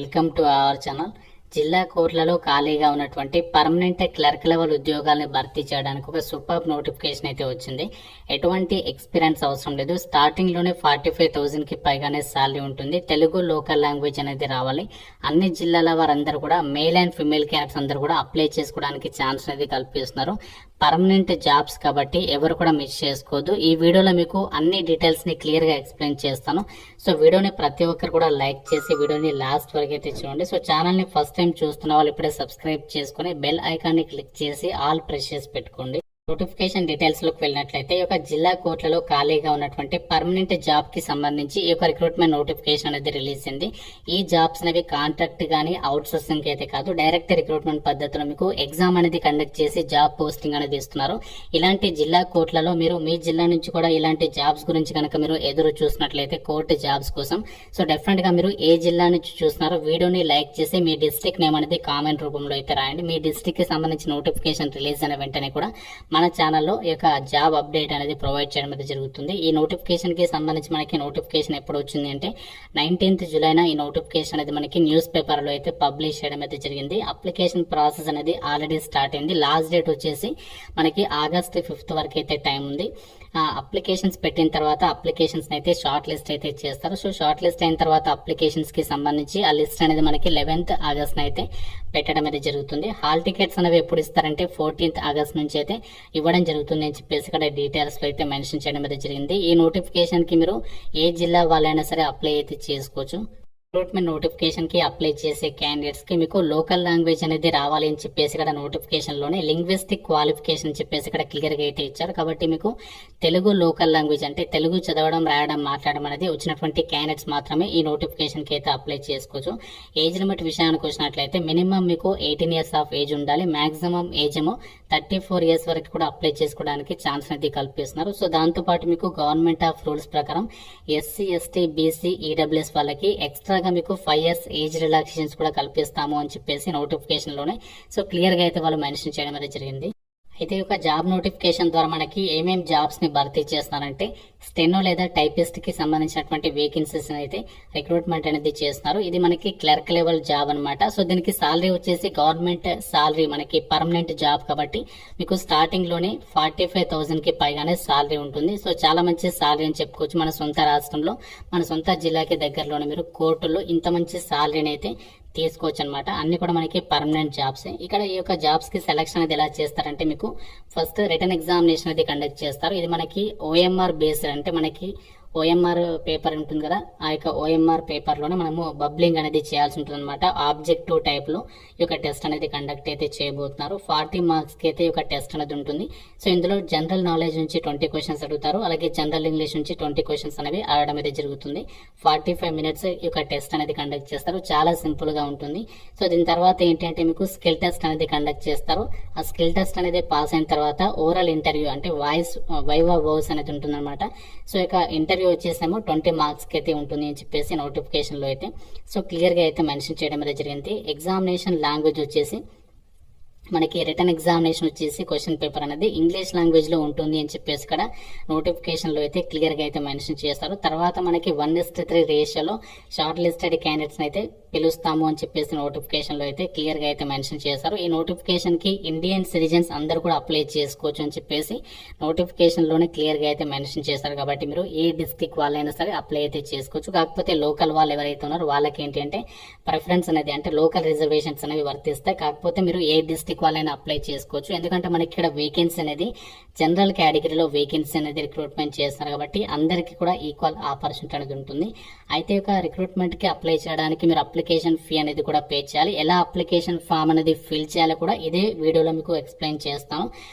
Welcome to our channel. జిల్లా కోర్టులలో ఖాళీగా ఉన్నటువంటి పర్మనెంట్ క్లర్క్ లెవెల్ ఉద్యోగాలను భర్తీ చేయడానికి ఒక సూపర్ నోటిఫికేషన్ అయితే వచ్చింది. ఎటువంటి ఎక్స్పీరియన్స్ అవసరం లేదు. స్టార్టింగ్ లోనే 45,000 కి పైగానే శాలరీ ఉంటుంది. తెలుగు లోకల్ లాంగ్వేజ్ అనేది రావాలి. అన్ని జిల్లాల వారందరూ కూడా మేల్ అండ్ ఫిమేల్ క్యాండిడేట్స్ అందరూ కూడా అప్లై చేసుకోవడానికి ఛాన్స్ అనేది కల్పిస్తున్నారు. పర్మనెంట్ జాబ్స్ కాబట్టి ఎవరు కూడా మిస్ చేసుకోవద్దు. ఈ వీడియోలో మీకు అన్ని డీటెయిల్స్ ని క్లియర్ గా ఎక్స్ప్లెయిన్ చేస్తాను. సో వీడియోని ప్రతి ఒక్కరు కూడా లైక్ చేసి వీడియోని లాస్ట్ వరకు అయితే చూడండి. సో ఛానల్ ని ఫస్ట్ టైం చూస్తున్న వాళ్ళు ఇప్పుడే సబ్స్క్రైబ్ చేసుకుని బెల్ ఐకాన్ ని క్లిక్ చేసి ఆల్ ప్రెస్ చేసి పెట్టుకోండి. నోటిఫికేషన్ డీటెయిల్స్ లోకి వెళ్ళినట్లయితే ఈ యొక్క జిల్లా కోర్టులలో ఖాళీగా ఉన్నటువంటి పర్మనెంట్ జాబ్ కి సంబంధించి ఈ యొక్క రిక్రూట్మెంట్ నోటిఫికేషన్ అనేది రిలీజ్ అయింది. ఈ జాబ్స్ అనేవి కాంట్రాక్ట్ గానీ అవుట్ సోర్సింగ్ అయితే కాదు, డైరెక్ట్ రిక్రూట్మెంట్ పద్ధతిలో మీకు ఎగ్జామ్ అనేది కండక్ట్ చేసి జాబ్ పోస్టింగ్ అనేది ఇస్తున్నారు. ఇలాంటి జిల్లా కోర్టులలో మీరు మీ జిల్లా నుంచి కూడా ఇలాంటి జాబ్స్ గురించి కనుక మీరు ఎదురు చూసినట్లయితే కోర్టు జాబ్స్ కోసం, సో డెఫినెట్ గా మీరు ఏ జిల్లా నుంచి చూస్తున్నారో వీడియోని లైక్ చేసి మీ డిస్ట్రిక్ట్ నేమ్ అనేది కామెంట్ రూపంలో అయితే రాయండి. మీ డిస్ట్రిక్ట్ కి సంబంధించిన నోటిఫికేషన్ రిలీజ్ అయిన వెంటనే కూడా మన ఛానల్లో ఈ యొక్క జాబ్ అప్డేట్ అనేది ప్రొవైడ్ చేయడం అయితే జరుగుతుంది. ఈ నోటిఫికేషన్ కి సంబంధించి మనకి నోటిఫికేషన్ ఎప్పుడు వచ్చింది అంటే 19th జూలైన ఈ నోటిఫికేషన్ అనేది మనకి న్యూస్ పేపర్ లో అయితే పబ్లిష్ చేయడం అయితే జరిగింది. అప్లికేషన్ ప్రాసెస్ అనేది ఆల్రెడీ స్టార్ట్ అయింది. లాస్ట్ డేట్ వచ్చేసి మనకి August 5th వరకు అయితే టైం ఉంది. అప్లికేషన్స్ పెట్టిన తర్వాత అప్లికేషన్స్ అయితే షార్ట్ లిస్ట్ అయితే చేస్తారు. సో షార్ట్ లిస్ట్ అయిన తర్వాత అప్లికేషన్స్ కి సంబంధించి ఆ లిస్ట్ అనేది మనకి 11th August అయితే పెట్టడం అయితే జరుగుతుంది. హాల్ టికెట్స్ అనేవి ఎప్పుడు ఇస్తారంటే 14th August నుంచి అయితే ఇవ్వడం జరుగుతుంది అని చెప్పేసి ఇక్కడ డీటెయిల్స్ లో అయితే మెన్షన్ చేయడం అయితే జరిగింది. ఈ నోటిఫికేషన్ కి మీరు ఏ జిల్లా వాళ్ళైనా సరే అప్లై అయితే చేసుకోవచ్చు. రిక్రూట్మెంట్ నోటిఫికేషన్ కి అప్లై చేసే క్యాండిడేట్స్ కి మీకు లోకల్ లాంగ్వేజ్ అనేది రావాలి అని చెప్పేసి ఇక్కడ నోటిఫికేషన్ లోనే లింగ్విస్టిక్ క్వాలిఫికేషన్ చెప్పేసి ఇక్కడ క్లియర్ గా అయితే ఇచ్చారు. కాబట్టి మీకు తెలుగు లోకల్ లాంగ్వేజ్ అంటే తెలుగు చదవడం, రాయడం, మాట్లాడడం అనేది వచ్చినటువంటి క్యాండిడేట్స్ మాత్రమే ఈ నోటిఫికేషన్ కి అయితే అప్లై చేసుకోవచ్చు. ఏజ్ లిమిట్ విషయానికి వచ్చినట్లయితే మినిమం మీకు 18 years ఆఫ్ ఏజ్ ఉండాలి. మాక్సిమం ఏజ్ ఏమో 34 years వరకు కూడా అప్లై చేసుకోవడానికి ఛాన్స్ అనేది కల్పిస్తున్నారు. సో దాంతో పాటు మీకు గవర్నమెంట్ ఆఫ్ రూల్స్ ప్రకారం SC, ST, BC, EWS వాళ్ళకి ఎక్స్ట్రా మీకు 5 years ఏజ్ రిలాక్సేషన్స్ కూడా కల్పిస్తాము అని చెప్పేసి నోటిఫికేషన్ లోనే సో క్లియర్ గా అయితే వాళ్ళు మెన్షన్ చేయడం అనేది జరిగింది. అయితే ఈ యొక్క జాబ్ నోటిఫికేషన్ ద్వారా మనకి ఏమేమి జాబ్స్ ని భర్తీ చేస్తున్నారంటే స్టెనో లేదా టైపిస్ట్ కి సంబంధించినటువంటి వేకెన్సీస్ అయితే రిక్రూట్మెంట్ అనేది చేస్తున్నారు. ఇది మనకి క్లర్క్ లెవెల్ జాబ్ అనమాట. సో దీనికి సాలరీ వచ్చేసి గవర్నమెంట్ సాలరీ, మనకి పర్మనెంట్ జాబ్ కాబట్టి మీకు స్టార్టింగ్ లోనే 45,000 కి పైగానే సాలరీ ఉంటుంది. సో చాలా మంచి సాలరీ అని చెప్పుకోవచ్చు. మన సొంత రాష్ట్రంలో, మన సొంత జిల్లాకి దగ్గరలోనే మీరు కోర్టులో ఇంత మంచి సాలరీని అయితే తీసుకోవచ్చు అనమాట. అన్ని కూడా మనకి పర్మనెంట్ జాబ్స్. ఇక్కడ ఈ యొక్క జాబ్స్ కి సెలక్షన్ అనేది ఎలా చేస్తారంటే మీకు ఫస్ట్ రిటర్న్ ఎగ్జామినేషన్ అనేది కండక్ట్ చేస్తారు. ఇది మనకి OMR బేస్డ్, అంటే మనకి OMR పేపర్ ఉంటుంది కదా, ఆ యొక్క OMR పేపర్ లోనే మనము బబ్లింగ్ అనేది చేయాల్సి ఉంటుంది అనమాట. ఆబ్జెక్టివ్ టైప్ లో ఈ యొక్క టెస్ట్ అనేది కండక్ట్ అయితే చేయబోతున్నారు. 40 marks కి అయితే ఈ యొక్క టెస్ట్ అనేది ఉంటుంది. సో ఇందులో జనరల్ నాలెడ్జ్ నుంచి 20 questions అడుగుతారు. అలాగే జనరల్ ఇంగ్లీష్ నుంచి 20 questions అనేవి అడగడం అయితే జరుగుతుంది. 45 minutes ఈ యొక్క టెస్ట్ అనేది కండక్ట్ చేస్తారు. చాలా సింపుల్ గా ఉంటుంది. సో దీని తర్వాత ఏంటంటే మీకు స్కిల్ టెస్ట్ అనేది కండక్ట్ చేస్తారు. ఆ స్కిల్ టెస్ట్ అనేది పాస్ అయిన తర్వాత ఓరల్ ఇంటర్వ్యూ అంటే వైవా వోస్ అనేది ఉంటుంది అనమాట. సో ఇక ఇంటర్వ్యూ వచ్చేసేమో 20 marks కి అయితే ఉంటుంది అని చెప్పేసి నోటిఫికేషన్ లో అయితే సో క్లియర్ గా అయితే మెన్షన్ చేయడం అనేది జరిగింది. ఎగ్జామినేషన్ లాంగ్వేజ్ వచ్చేసి మనకి రిటర్న్ ఎగ్జామినేషన్ వచ్చేసి క్వశ్చన్ పేపర్ అనేది ఇంగ్లీష్ లాంగ్వేజ్ లో ఉంటుంది అని చెప్పేసి ఇక్కడ నోటిఫికేషన్ లో అయితే క్లియర్ గా అయితే మెన్షన్ చేస్తారు. తర్వాత మనకి 1:3 రేషియోలో షార్ట్ లిస్టెడ్ క్యాండిడేట్స్ అయితే పిలుస్తాము అని చెప్పేసి నోటిఫికేషన్ లో అయితే క్లియర్ గా అయితే మెన్షన్ చేశారు. ఈ నోటిఫికేషన్ కి ఇండియన్ సిటిజన్స్ అందరూ కూడా అప్లై చేసుకోవచ్చు అని చెప్పేసి నోటిఫికేషన్ లోనే క్లియర్ గా అయితే మెన్షన్ చేశారు. కాబట్టి మీరు ఏ డిస్ట్రిక్ట్ వాళ్ళైనా సరే అప్లై అయితే చేసుకోవచ్చు. కాకపోతే లోకల్ వాళ్ళు ఎవరైతే ఉన్నారో వాళ్ళకి ఏంటి అంటే ప్రిఫరెన్స్ అనేది, అంటే లోకల్ రిజర్వేషన్స్ అనేవి వర్తిస్తాయి. కాకపోతే మీరు ఏ డిస్ట్రిక్ట్ వాళ్ళైనా అప్లై చేసుకోవచ్చు. ఎందుకంటే మనకి ఇక్కడ వేకెన్సీ అనేది జనరల్ కేటగిరీలో వేకెన్సీ అనేది రిక్రూట్మెంట్ చేస్తారు కాబట్టి అందరికీ కూడా ఈక్వల్ ఆపర్చునిటీ అనేది ఉంటుంది. అయితే ఒక రిక్రూట్మెంట్ కి అప్లై చేయడానికి మీరు అప్లికేషన్ ఫీ అనేది కూడా పే చేయాలి. ఎలా అప్లికేషన్ ఫామ్ అనేది ఫిల్ చేయాలో కూడా ఇదే వీడియోలో మీకు ఎక్స్ప్లెయిన్ చేస్తాను.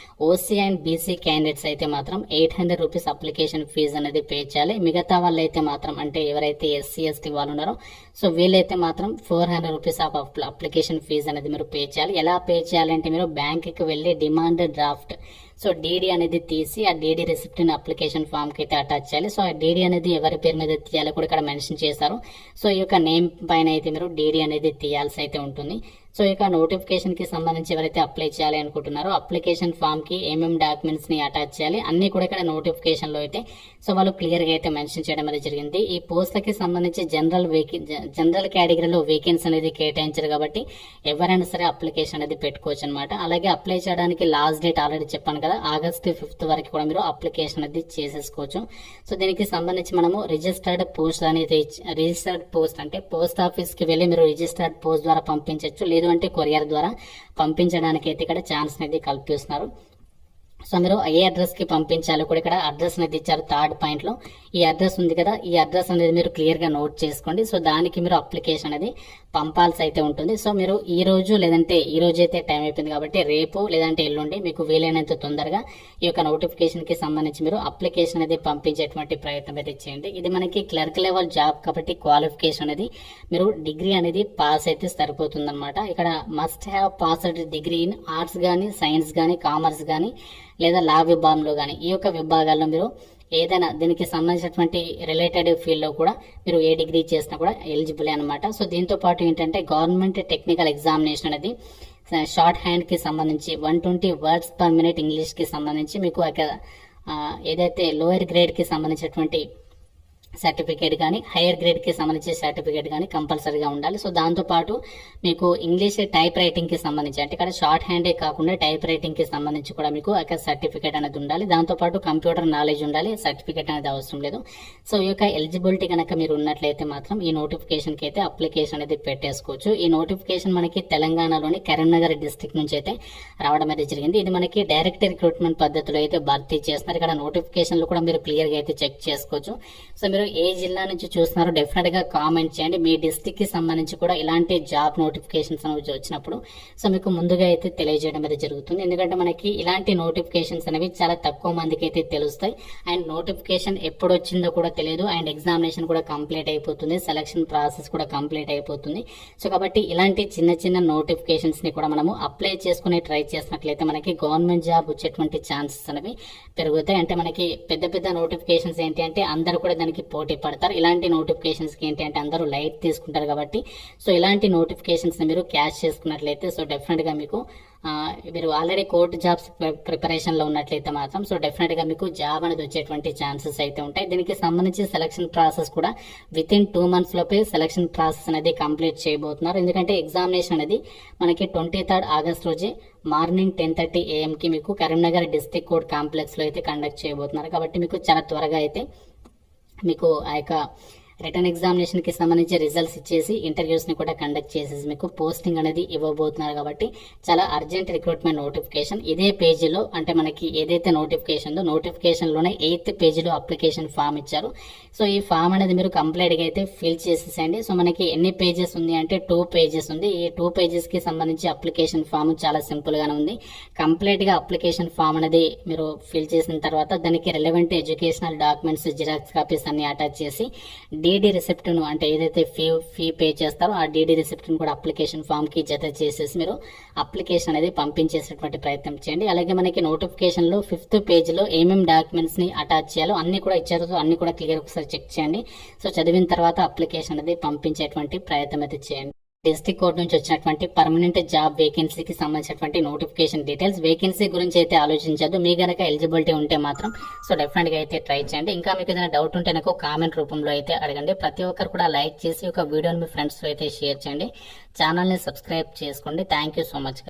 OC అండ్ BC క్యాండిడేట్స్ అయితే మాత్రం 800 rupees అప్లికేషన్ ఫీజు అనేది పే చేయాలి. మిగతా వాళ్ళు అయితే మాత్రం, అంటే ఎవరైతే SC, ST వాళ్ళు ఉన్నారో సో వీళ్ళైతే మాత్రం 400 rupees ఆఫ్ అప్లికేషన్ ఫీజు అనేది మీరు పే చేయాలి. ఎలా పే చేయాలంటే మీరు బ్యాంక్ కి వెళ్లి డిమాండ్ డ్రాఫ్ట్, సో DD అనేది తీసి ఆ DD రిసిప్ట్ ని అప్లికేషన్ ఫామ్ కి అయితే అటాచ్ చేయాలి. సో ఆ DD అనేది ఎవరి పేరు మీద తీయాలో కూడా ఇక్కడ మెన్షన్ చేశారు. సో ఈ యొక్క నేమ్ పైన అయితే మీరు DD అనేది తీయాల్సి అయితే ఉంటుంది. సో ఇక నోటిఫికేషన్ కి సంబంధించి ఎవరైతే అప్లై చేయాలి అనుకుంటున్నారో అప్లికేషన్ ఫామ్ కి ఏమేమి డాక్యుమెంట్స్ ని అటాచ్ చేయాలి అన్ని కూడా ఇక్కడ నోటిఫికేషన్ లో అయితే సో వాళ్ళు క్లియర్ గా అయితే మెన్షన్ చేయడం అనేది జరిగింది. ఈ పోస్టులకి సంబంధించి జనరల్ కేటగిరీలో వేకెన్సీ అనేది కేటాయించారు కాబట్టి ఎవరైనా సరే అప్లికేషన్ అనేది పెట్టుకోవచ్చు అనమాట. అలాగే అప్లై చేయడానికి లాస్ట్ డేట్ ఆల్రెడీ చెప్పాను కదా, August 5th వరకు కూడా మీరు అప్లికేషన్ అనేది చేసేసుకోవచ్చు. సో దీనికి సంబంధించి మనము రిజిస్టర్డ్ పోస్ట్ అనేది రిజిస్టర్డ్ పోస్ట్ అంటే పోస్ట్ ఆఫీస్ కి వెళ్ళి మీరు రిజిస్టర్డ్ పోస్ట్ ద్వారా పంపించవచ్చు, లేదు అంటే కొరియర్ ద్వారా పంపించడానికి అయితే ఇక్కడ ఛాన్స్ అనేది కల్పిస్తున్నారు. సో మీరు ఏ అడ్రస్ కి పంపించాలో కూడా ఇక్కడ అడ్రస్ అనేది ఇచ్చారు. థర్డ్ పాయింట్ లో ఈ అడ్రస్ ఉంది కదా, ఈ అడ్రస్ అనేది మీరు క్లియర్ గా నోట్ చేసుకోండి. సో దానికి మీరు అప్లికేషన్ అనేది పంపాల్సి అయితే ఉంటుంది. సో మీరు ఈ రోజు లేదంటే ఈ రోజు అయితే టైం అయిపోయింది కాబట్టి రేపు లేదంటే ఎల్లుండి మీకు వీలైనంత తొందరగా ఈ యొక్క నోటిఫికేషన్ కి సంబంధించి మీరు అప్లికేషన్ అనేది పంపించేటువంటి ప్రయత్నం అయితే చేయండి. ఇది మనకి క్లర్క్ లెవెల్ జాబ్ కాబట్టి క్వాలిఫికేషన్ అనేది మీరు డిగ్రీ అనేది పాస్ అయితే సరిపోతుంది అనమాట. ఇక్కడ must have passed degree in arts గానీ, సైన్స్ గానీ, కామర్స్ గానీ లేదా లా విభాగంలో కానీ ఈ యొక్క విభాగాల్లో మీరు ఏదైనా దీనికి సంబంధించినటువంటి రిలేటెడ్ ఫీల్డ్ లో కూడా మీరు ఏ డిగ్రీ చేసినా కూడా ఎలిజిబుల్ అనమాట. సో దీంతో పాటు ఏంటంటే గవర్నమెంట్ టెక్నికల్ ఎగ్జామినేషన్ అనేది షార్ట్ హ్యాండ్ కి సంబంధించి 120 వర్డ్స్ పర్ మినిట్ ఇంగ్లీష్ కి సంబంధించి మీకు ఏదైతే లోయర్ గ్రేడ్ కి సంబంధించినటువంటి సర్టిఫికేట్ కానీ హైయర్ గ్రేడ్ కి సంబంధించి సర్టిఫికేట్ కానీ కంపల్సరీగా ఉండాలి. సో దాంతో పాటు మీకు ఇంగ్లీష్ టైప్ రైటింగ్ కి సంబంధించి అంటే ఇక్కడ షార్ట్ హ్యాండే కాకుండా టైప్ రైటింగ్ కి సంబంధించి కూడా మీకు అక్కడ సర్టిఫికేట్ అనేది ఉండాలి. దాంతో పాటు కంప్యూటర్ నాలెడ్జ్ ఉండాలి, సర్టిఫికేట్ అనేది అవసరం లేదు. సో ఈ యొక్క ఎలిజిబిలిటీ కనుక మీరు ఉన్నట్లయితే మాత్రం ఈ నోటిఫికేషన్ కి అయితే అప్లికేషన్ అనేది పెట్టేసుకోవచ్చు. ఈ నోటిఫికేషన్ మనకి తెలంగాణలోని కరీంనగర్ డిస్ట్రిక్ట్ నుంచి అయితే రావడం అనేది జరిగింది. ఇది మనకి డైరెక్ట్ రిక్రూట్మెంట్ పద్ధతిలో అయితే భర్తీ చేస్తున్నారు. ఇక్కడ నోటిఫికేషన్ లో కూడా మీరు క్లియర్ గా అయితే చెక్ చేసుకోవచ్చు. సో మీరు ఏ జిల్లా నుంచి చూస్తున్నారో డెఫినెట్ గా కామెంట్ చేయండి. మీ డిస్ట్రిక్ట్ కి సంబంధించి కూడా ఇలాంటి జాబ్ నోటిఫికేషన్స్ అనేవి వచ్చినప్పుడు సో మీకు ముందుగా అయితే తెలియజేయడం అనేది జరుగుతుంది. ఎందుకంటే మనకి ఇలాంటి నోటిఫికేషన్స్ అనేవి చాలా తక్కువ మందికి అయితే తెలుస్తాయి. అండ్ నోటిఫికేషన్ ఎప్పుడు వచ్చిందో కూడా తెలియదు. అండ్ ఎగ్జామినేషన్ కూడా కంప్లీట్ అయిపోతుంది, సెలక్షన్ ప్రాసెస్ కూడా కంప్లీట్ అయిపోతుంది. సో కాబట్టి ఇలాంటి చిన్న చిన్న నోటిఫికేషన్స్ ని కూడా మనము అప్లై చేసుకుని ట్రై చేసినట్లయితే మనకి గవర్నమెంట్ జాబ్ వచ్చేటువంటి ఛాన్సెస్ అనేవి పెరుగుతాయి. అంటే మనకి పెద్ద పెద్ద నోటిఫికేషన్స్ ఏంటి అంటే అందరూ కూడా దానికి పోటీ పడతారు. ఇలాంటి నోటిఫికేషన్స్ కి ఏంటి అంటే అందరూ లైట్ తీసుకుంటారు కాబట్టి సో ఇలాంటి నోటిఫికేషన్స్ ని మీరు క్యాచ్ చేసుకున్నట్లయితే సో డెఫినెట్ గా మీకు మీరు ఆల్రెడీ కోర్టు జాబ్స్ ప్రిపరేషన్ లో ఉన్నట్లయితే మాత్రం సో డెఫినెట్ గా మీకు జాబ్ అనేది వచ్చేటువంటి ఛాన్సెస్ అయితే ఉంటాయి. దీనికి సంబంధించి సెలక్షన్ ప్రాసెస్ కూడా విత్ ఇన్ 2 months లోపే సెలక్షన్ ప్రాసెస్ అనేది కంప్లీట్ చేయబోతున్నారు. ఎందుకంటే ఎగ్జామినేషన్ అనేది మనకి 23rd August రోజే మార్నింగ్ 10:30 AM కి మీకు కరీంనగర్ డిస్ట్రిక్ట్ కోర్ట్ కాంప్లెక్స్ లో అయితే కండక్ట్ చేయబోతున్నారు. కాబట్టి మీకు చాలా త్వరగా అయితే మీకు ఆ యొక్క రిటర్న్ ఎగ్జామినేషన్ కి సంబంధించి రిజల్ట్స్ ఇచ్చేసి ఇంటర్వ్యూస్ ని కూడా కండక్ట్ చేసేసి మీకు పోస్టింగ్ అనేది ఇవ్వబోతున్నారు. కాబట్టి చాలా అర్జెంట్ రిక్రూట్మెంట్ నోటిఫికేషన్. ఇదే పేజీలో అంటే మనకి ఏదైతే నోటిఫికేషన్ లోనే 8th పేజీలో అప్లికేషన్ ఫామ్ ఇచ్చారు. సో ఈ ఫామ్ అనేది మీరు కంప్లీట్ గా అయితే ఫిల్ చేసేసండి. సో మనకి ఎన్ని పేజెస్ ఉంది అంటే 2 pages ఉంది. ఈ 2 pages కి సంబంధించి అప్లికేషన్ ఫామ్ చాలా సింపుల్ గానే ఉంది. కంప్లీట్ గా అప్లికేషన్ ఫామ్ అనేది మీరు ఫిల్ చేసిన తర్వాత దానికి relevant educational documents xerox copies అన్ని అటాచ్ చేసి డీడీ రిసిప్ట్ ను అంటే ఏదైతే ఫీ పే చేస్తారో ఆ డీడీ రిసిప్ట్ ను కూడా అప్లికేషన్ ఫామ్ కి జత చేసేసి మీరు అప్లికేషన్ అనేది పంపించేసేటువంటి ప్రయత్నం చేయండి. అలాగే మనకి నోటిఫికేషన్ లో 5th పేజీలో ఏమేమి డాక్యుమెంట్స్ ని అటాచ్ చేయాలో అన్ని కూడా ఇచ్చారు. సో అన్ని కూడా క్లియర్ ఒకసారి చెక్ చేయండి. సో చదివిన తర్వాత అప్లికేషన్ అనేది పంపించేటువంటి ప్రయత్నం అయితే చేయండి. డిస్ట్రిక్ట్ కోర్ట్ నుంచి వచ్చినటువంటి పర్మనెంట్ జాబ్ వేకెన్సీకి సంబంధించినటువంటి నోటిఫికేషన్ డీటెయిల్స్. వేకెన్సీ గురించి అయితే ఆలోచించద్దు. మీ గనక ఎలిజిబిలిటీ ఉంటే మాత్రం సో డెఫినెట్ గా అయితే ట్రై చేయండి. ఇంకా మీకు ఏదైనా డౌట్ ఉంటే నాకు కామెంట్ రూపంలో అయితే అడగండి. ప్రతి ఒక్కరు కూడా లైక్ చేసి ఒక వీడియోని మీ ఫ్రెండ్స్ తో అయితే షేర్ చేయండి. ఛానల్ ని సబ్స్క్రైబ్ చేసుకోండి. Thank you so much.